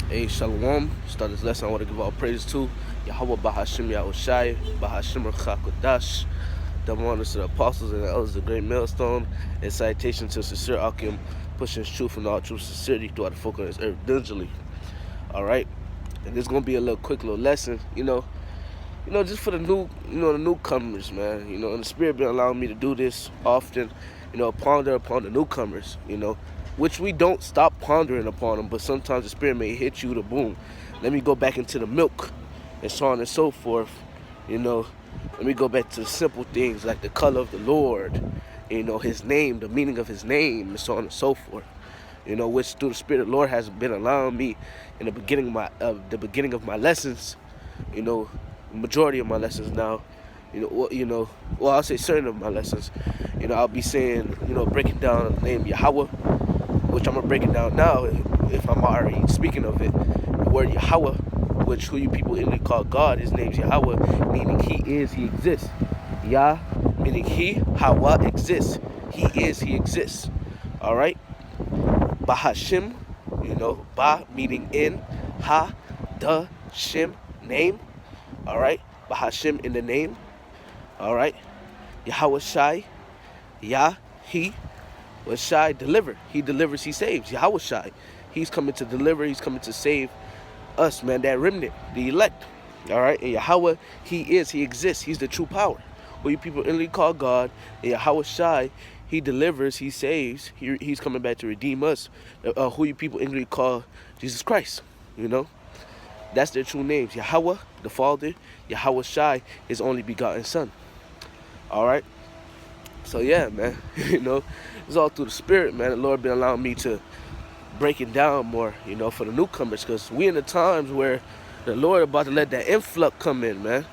Hey, Shalom. Start this lesson. I want to give all praises to Yahweh Bahashim Yahushai, Bahashim Rachakodash, double honors to the apostles and the elders of the great millstone, and citation to sincere Akim, pushing his truth and all true sincerity throughout the folk of this earth diligently. Alright? And this is gonna be a quick little lesson, just for the the newcomers, man. And the Spirit been allowing me to do this often, ponder upon the newcomers, which we don't stop pondering upon them, but sometimes the Spirit may hit you to boom. Let me go back into the milk, and so on and so forth. Let me go back to the simple things like the color of the Lord, His name, the meaning of His name, and so on and so forth. Which through the Spirit of the Lord has been allowing me in the beginning of my lessons, majority of my lessons now, I'll say certain of my lessons, I'll be saying, breaking down the name Yahweh, which I'm gonna break it down now if I'm already speaking of it. The word Yahweh, which who you people Italy call God, his name's Yahweh, meaning he is, he exists. Yah, meaning he, Hawa exists. He is, he exists. Alright? Bahashim, Ba meaning in, Ha, Da, Shim, name. Alright? Bahashim in the name. Alright? Yahweh Shai, Yah, he. Shai, deliver. He delivers, he saves. Yahweh Shai. He's coming to deliver, he's coming to save us, man, that remnant, the elect. Alright? And Yahweh, he is, he exists, he's the true power. Who you people inly call God. And Yahweh Shai, he delivers, he saves. He's coming back to redeem us. Who you people inly call Jesus Christ. That's their true names. Yahweh, the Father. Yahweh Shai, his only begotten Son. Alright? So yeah, man, it's all through the Spirit, man. The Lord been allowing me to break it down more, for the newcomers, because we in the times where the Lord about to let that influx come in, man.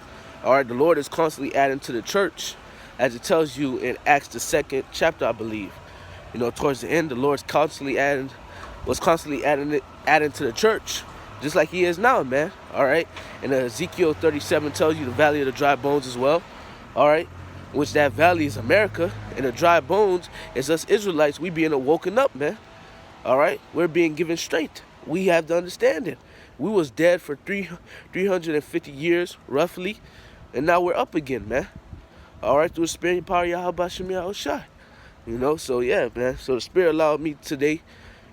All right, the Lord is constantly adding to the church, as it tells you in Acts the 2nd chapter, I believe. Towards the end, the Lord's constantly adding to the church, just like He is now, man. All right, and Ezekiel 37 tells you the valley of the dry bones as well. All right. Which that valley is America, and the dry bones is us Israelites. We being awoken up, man. All right, we're being given strength. We have the understanding. We was dead for 350 years, roughly, and now we're up again, man. All right, through the Spirit and power of Yahweh Bashem Yahushai. So yeah, man. So the Spirit allowed me today,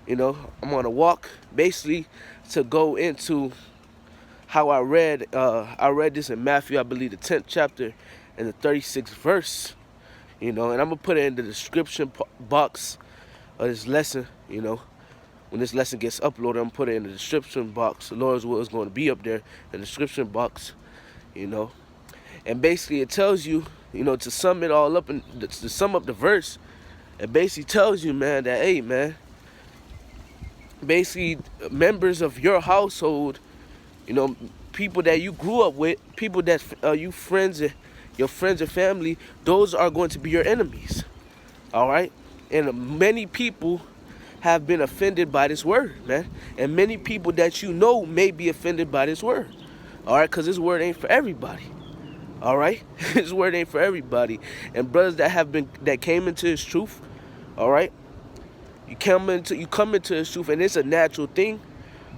I'm on a walk, basically, to go into how I read this in Matthew, I believe, the 10th chapter, in the 36th verse, and I'm going to put it in the description box of this lesson, when this lesson gets uploaded, I'm going to put it in the description box. The Lord's will is going to be up there in the description box, and basically it tells you, to sum it all up, and to sum up the verse, it basically tells you, man, that, hey, man, basically members of your household, people that you grew up with, people that your friends and family, those are going to be your enemies. All right? And many people have been offended by this word, man. And many people that may be offended by this word. All right? Because this word ain't for everybody. All right? This word ain't for everybody. And brothers that came into His truth, all right? You come into His truth, and it's a natural thing.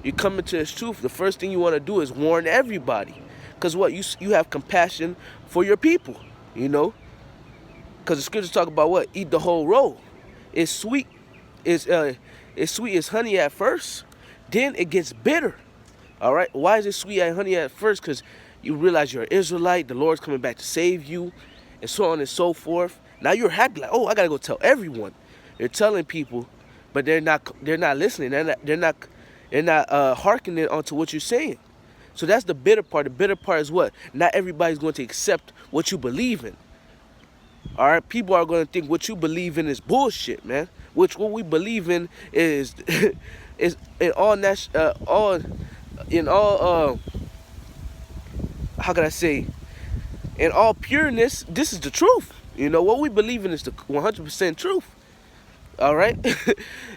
You come into His truth, the first thing you want to do is warn everybody. Because what? You have compassion for your people, Because the scriptures talk about what? Eat the whole roll. It's sweet. It's sweet as honey at first. Then it gets bitter. All right? Why is it sweet as honey at first? Because you realize you're an Israelite. The Lord's coming back to save you. And so on and so forth. Now you're happy. Like, oh, I got to go tell everyone. They're telling people. But they're not listening. They're not hearkening onto what you're saying. So that's the bitter part. The bitter part is what? Not everybody's going to accept what you believe in. All right? People are going to think what you believe in is bullshit, man. Which what we believe in is is in all how can I say? In all pureness, this is the truth. What we believe in is the 100% truth. All right?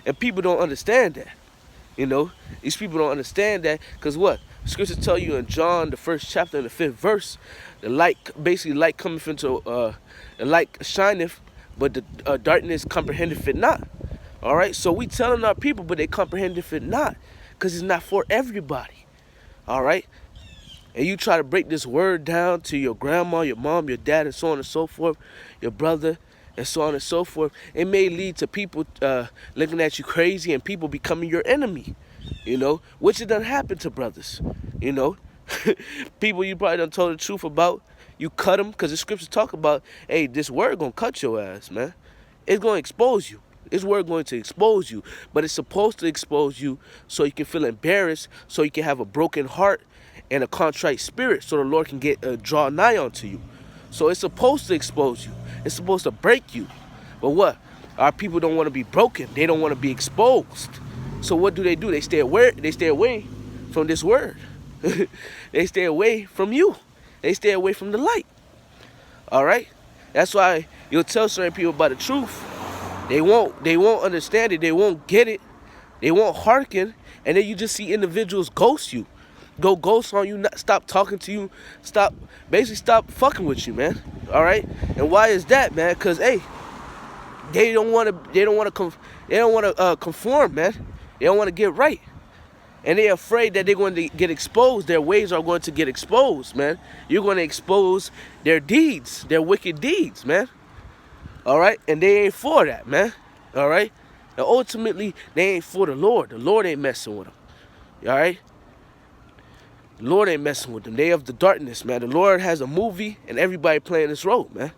And people don't understand that. These people don't understand that because what? Scriptures tell you in John, the 1st chapter and the 5th verse, the light cometh into, the light shineth, but the darkness comprehendeth it not. All right, so we telling our people, but they comprehendeth it not. because it's not for everybody. All right? And you try to break this word down to your grandma, your mom, your dad, and so on and so forth, your brother, and so on and so forth, it may lead to people looking at you crazy and people becoming your enemy, you know, which it doesn't happen to brothers, you know. People you probably done told the truth about, you cut them, because the scriptures talk about, hey, this word gonna cut your ass, man. It's gonna expose you. This word going to expose you, but it's supposed to expose you so you can feel embarrassed, so you can have a broken heart and a contrite spirit, so the Lord can draw nigh unto you. So it's supposed to expose you. It's supposed to break you. But what? Our people don't want to be broken. They don't want to be exposed. So what do? They stay away. They stay away from this word. They stay away from you. They stay away from the light. All right? That's why you'll tell certain people about the truth. They won't understand it. They won't get it. They won't hearken. And then you just see individuals ghost you. Go ghost on you, not stop talking to you, basically stop fucking with you, man. All right? And why is that, man? Because, hey, they don't want to conform, man. They don't want to get right. And they're afraid that they're going to get exposed. Their ways are going to get exposed, man. You're going to expose their deeds, their wicked deeds, man. All right? And they ain't for that, man. All right? And ultimately, they ain't for the Lord. The Lord ain't messing with them. All right? The Lord ain't messing with them. They of the darkness, man. The Lord has a movie and everybody playing this role, man.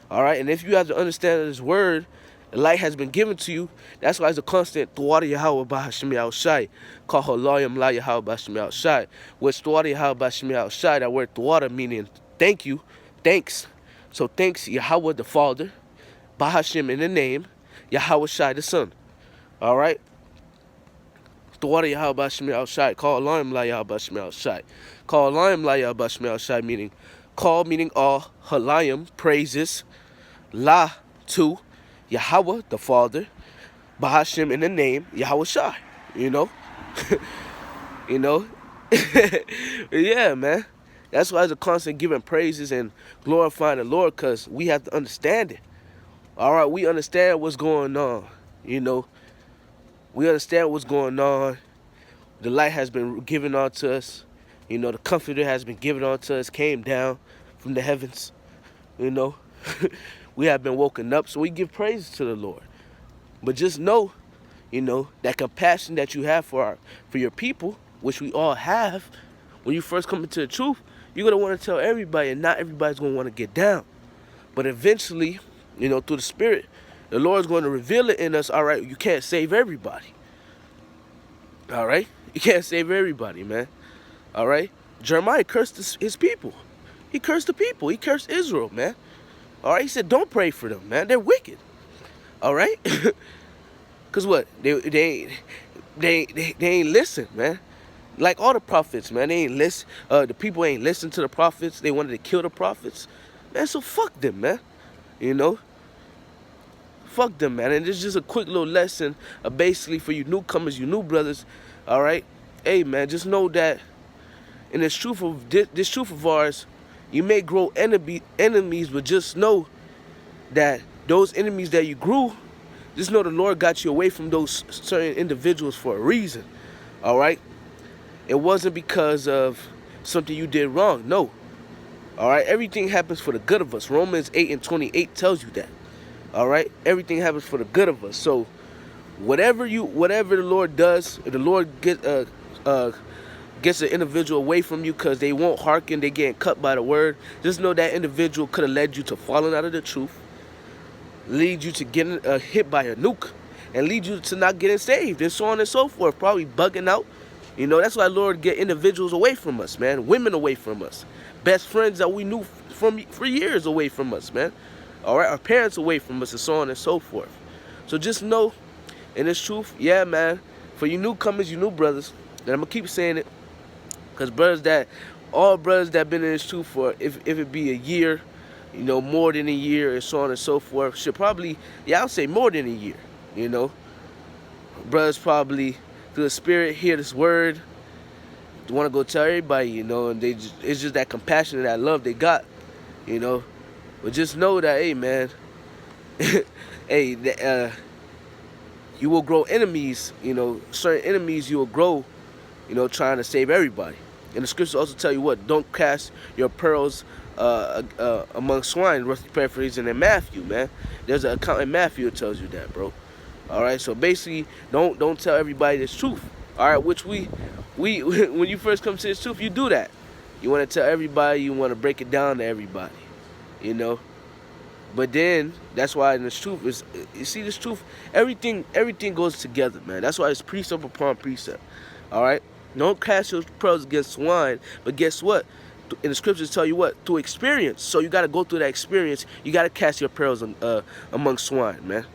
All right? And if you have to understand this word, the light has been given to you. That's why it's a constant Tuwari Yahweh Bahashim Yahushai. Call Halayim La Yahweh Bahashim Yahushai. Which Tuwari Yahweh Bahashim Yahushai, that word Tuwara meaning thank you, thanks. So thanks Yahweh the Father, Bahashim in the name, Yahweh Shai the Son. All right? Tuwari Yahweh Bahashim Yahushai. Call Halayim La Yahweh Bahashim Yahushai. Call Halayim La Yahweh Bahashim Yahushai meaning call meaning all, Halayim praises, La to Yahweh the Father, Bahashim in the name, Yahweh Shai, you know? You know? Yeah, man. That's why it's a constant giving praises and glorifying the Lord, because we have to understand it. All right, we understand what's going on, you know? We understand what's going on. The light has been given unto us. You know, the comforter has been given unto us, came down from the heavens, you know? We have been woken up, so we give praise to the Lord. But just know, you know, that compassion that you have for your people, which we all have, when you first come into the truth, you're going to want to tell everybody, and not everybody's going to want to get down. But eventually, you know, through the Spirit, the Lord's going to reveal it in us. All right, you can't save everybody. All right? You can't save everybody, man. All right? Jeremiah cursed his people. He cursed the people. He cursed Israel, man. All right, he said, don't pray for them, man. They're wicked. All right? Because what? They ain't listen, man. Like all the prophets, man. They ain't listen. The people ain't listen to the prophets. They wanted to kill the prophets. Man, so fuck them, man. You know? Fuck them, man. And it's just a quick little lesson basically for you newcomers, you new brothers. All right? Hey, man, just know that in this truth of ours, you may grow enemies, but just know that those enemies that you grew, just know the Lord got you away from those certain individuals for a reason, all right? It wasn't because of something you did wrong, no. All right, everything happens for the good of us. Romans 8:28 tells you that, all right? Everything happens for the good of us. So whatever the Lord does, if the Lord gets an individual away from you because they won't hearken, they getting cut by the word, just know that individual could have led you to falling out of the truth, lead you to getting hit by a nuke, and lead you to not getting saved, and so on and so forth, probably bugging out. You know, that's why Lord get individuals away from us, man, women away from us, best friends that we knew for years away from us, man, all right, our parents away from us, and so on and so forth. So just know, in this truth, yeah, man, for you newcomers, you new brothers, and I'm going to keep saying it, because all brothers that been in this truth for, if it be a year, you know, more than a year, and so on and so forth, should probably, yeah, I'll say more than a year, you know. Brothers probably, through the Spirit, hear this word, want to go tell everybody, you know, and it's just that compassion and that love they got, you know. But just know that, hey, man, hey, you will grow enemies, you know, certain enemies you will grow trying to save everybody. And the scriptures also tell you what, don't cast your pearls among swine, roughly paraphrasing in Matthew, man. There's an account in Matthew that tells you that, bro. All right, so basically, don't tell everybody this truth. All right, which we when you first come to this truth, you do that. You want to tell everybody, you want to break it down to everybody, you know. But then that's why in this truth is, you see, this truth, everything goes together, man. That's why it's precept upon precept. All right, don't cast your pearls against swine, but guess what? In the scriptures tell you what, through experience. So you got to go through that experience. You got to cast your pearls among swine, man.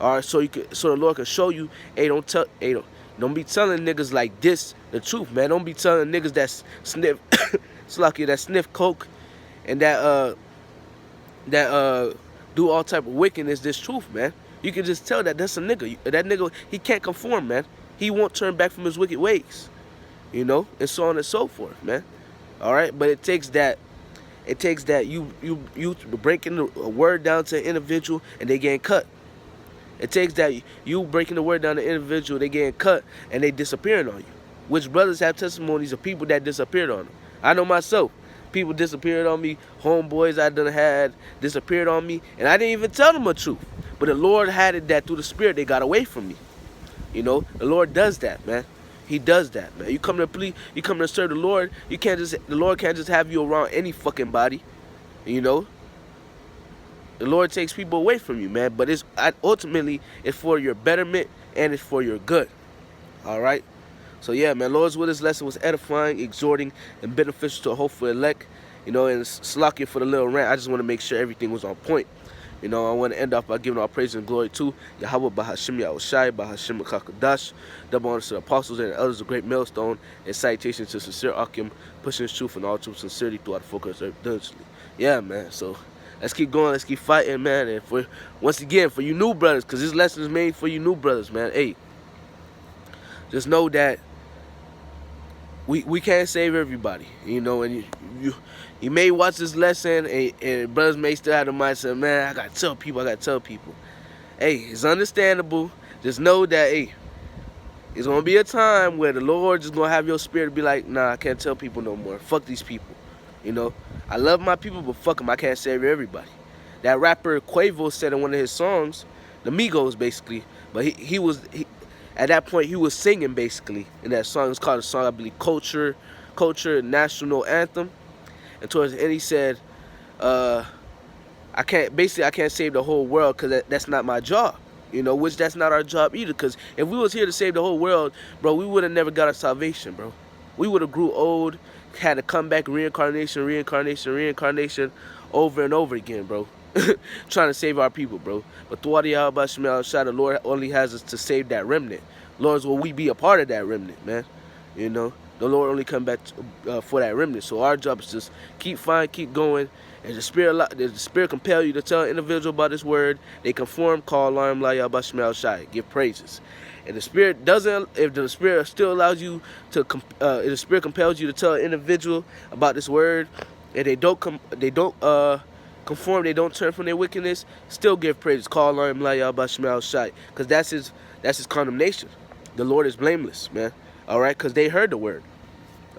All right, so the Lord can show you, hey, don't be telling niggas like this the truth, man. Don't be telling niggas that sniff, slucky, that sniff coke, and that do all type of wickedness this truth, man. You can just tell that that's a nigga. That nigga, he can't conform, man. He won't turn back from his wicked ways, and so on and so forth, man. All right, but it takes that you breaking the word down to an individual and they getting cut. It takes that you breaking the word down to an individual, they getting cut, and they disappearing on you. Which brothers have testimonies of people that disappeared on them. I know myself. People disappeared on me. Homeboys I done had disappeared on me, and I didn't even tell them the truth. But the Lord had it that through the Spirit they got away from me. The Lord does that, man. He does that, man. You come to serve the Lord. The Lord can't just have you around any fucking body, The Lord takes people away from you, man. But ultimately it's for your betterment and it's for your good. All right. So yeah, man. Lord's will, this lesson was edifying, exhorting, and beneficial to a hopeful elect. And slack for the little rant. I just want to make sure everything was on point. I want to end off by giving all praise and glory to Yahweh Bahashim Yahushai, Bahashim Kakadash, double honors to the apostles and the elders of Great Millstone, and citations to sincere Akim, pushing his truth and all true sincerity throughout the focus diligently. Yeah, man. So let's keep going. Let's keep fighting, man. And once again, for you new brothers, because this lesson is made for you new brothers, man. Hey, just know that we can't save everybody, and you may watch this lesson and brothers may still have the mindset, man, I gotta tell people. Hey, it's understandable. Just know that, hey, it's gonna be a time where the Lord just gonna have your spirit be like, nah, I can't tell people no more. Fuck these people. I love my people, but fuck them, I can't save everybody. That rapper Quavo said in one of his songs, the Migos basically, but he at that point he was singing basically in that song. It's called a song, I believe, Culture National Anthem. And towards the end he said, I can't save the whole world because that's not my job. Which that's not our job either, because if we was here to save the whole world, bro, we would have never got our salvation, bro. We would have grew old, had to come back, reincarnation over and over again, bro. Trying to save our people, bro. But throughout the Lord only has us to save that remnant. Lord's will we be a part of that remnant, man. The Lord only come back for that remnant. So our job is just keep going. And the Spirit compel you to tell an individual about this word. They conform, call alarm, la yah bashmel shai, give praises. And the Spirit doesn't, if the Spirit still allows you to, if the Spirit compels you to tell an individual about this word, and they don't conform, they don't turn from their wickedness, still give praises, call alarm, la yah bashmel shai, because that's his condemnation. The Lord is blameless, man. All right, because they heard the word.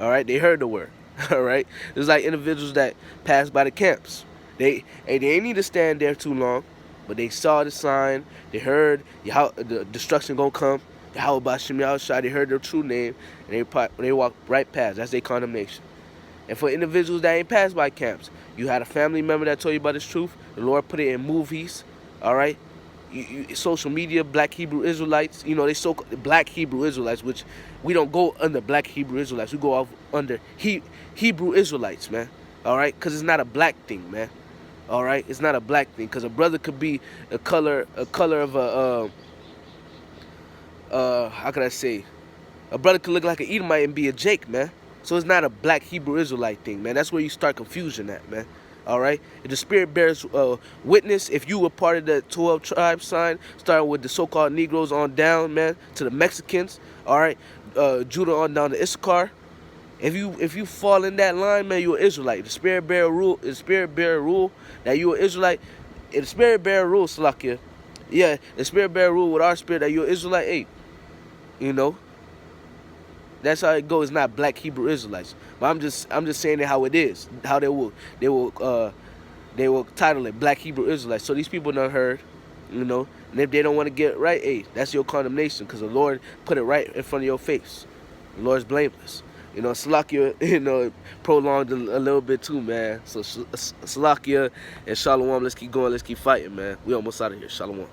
All right, they heard the word. All right, it's like individuals that pass by the camps. They ain't need to stand there too long, but they saw the sign. They heard the destruction gonna come. Yahweh Bashim Yahushai. They heard their true name, and they walked right past. That's their condemnation. And for individuals that ain't passed by camps, you had a family member that told you about this truth. The Lord put it in movies. All right. Social media, Black Hebrew Israelites, they so-called Black Hebrew Israelites, which we don't go under Black Hebrew Israelites. We go off under Hebrew Israelites, man. All right, because it's not a black thing, man. All right, it's not a black thing, because a brother could be a color of a how can I say? A brother could look like an Edomite and be a Jake, man. So it's not a Black Hebrew Israelite thing, man. That's where you start confusion at, man. All right, if the Spirit bears witness, if you were part of the 12 tribe sign, starting with the so-called Negroes on down, man, to the Mexicans, all right, Judah on down to Issachar, if you fall in that line, man, you're an Israelite. The Spirit bear rule that you're an Israelite. If the Spirit bear rule, Salakia, yeah, the Spirit bear rule with our spirit that you're an Israelite. Hey, That's how it goes. It's not black Hebrew Israelites. But I'm just saying it how it is. How they will title it Black Hebrew Israelites. So these people done heard, you know, and if they don't want to get it right, hey, that's your condemnation, because the Lord put it right in front of your face. The Lord's blameless. You know, Salakia, you know, prolonged a little bit too, man. So Salakia and Shalom, let's keep going, let's keep fighting, man. We almost out of here. Shalom.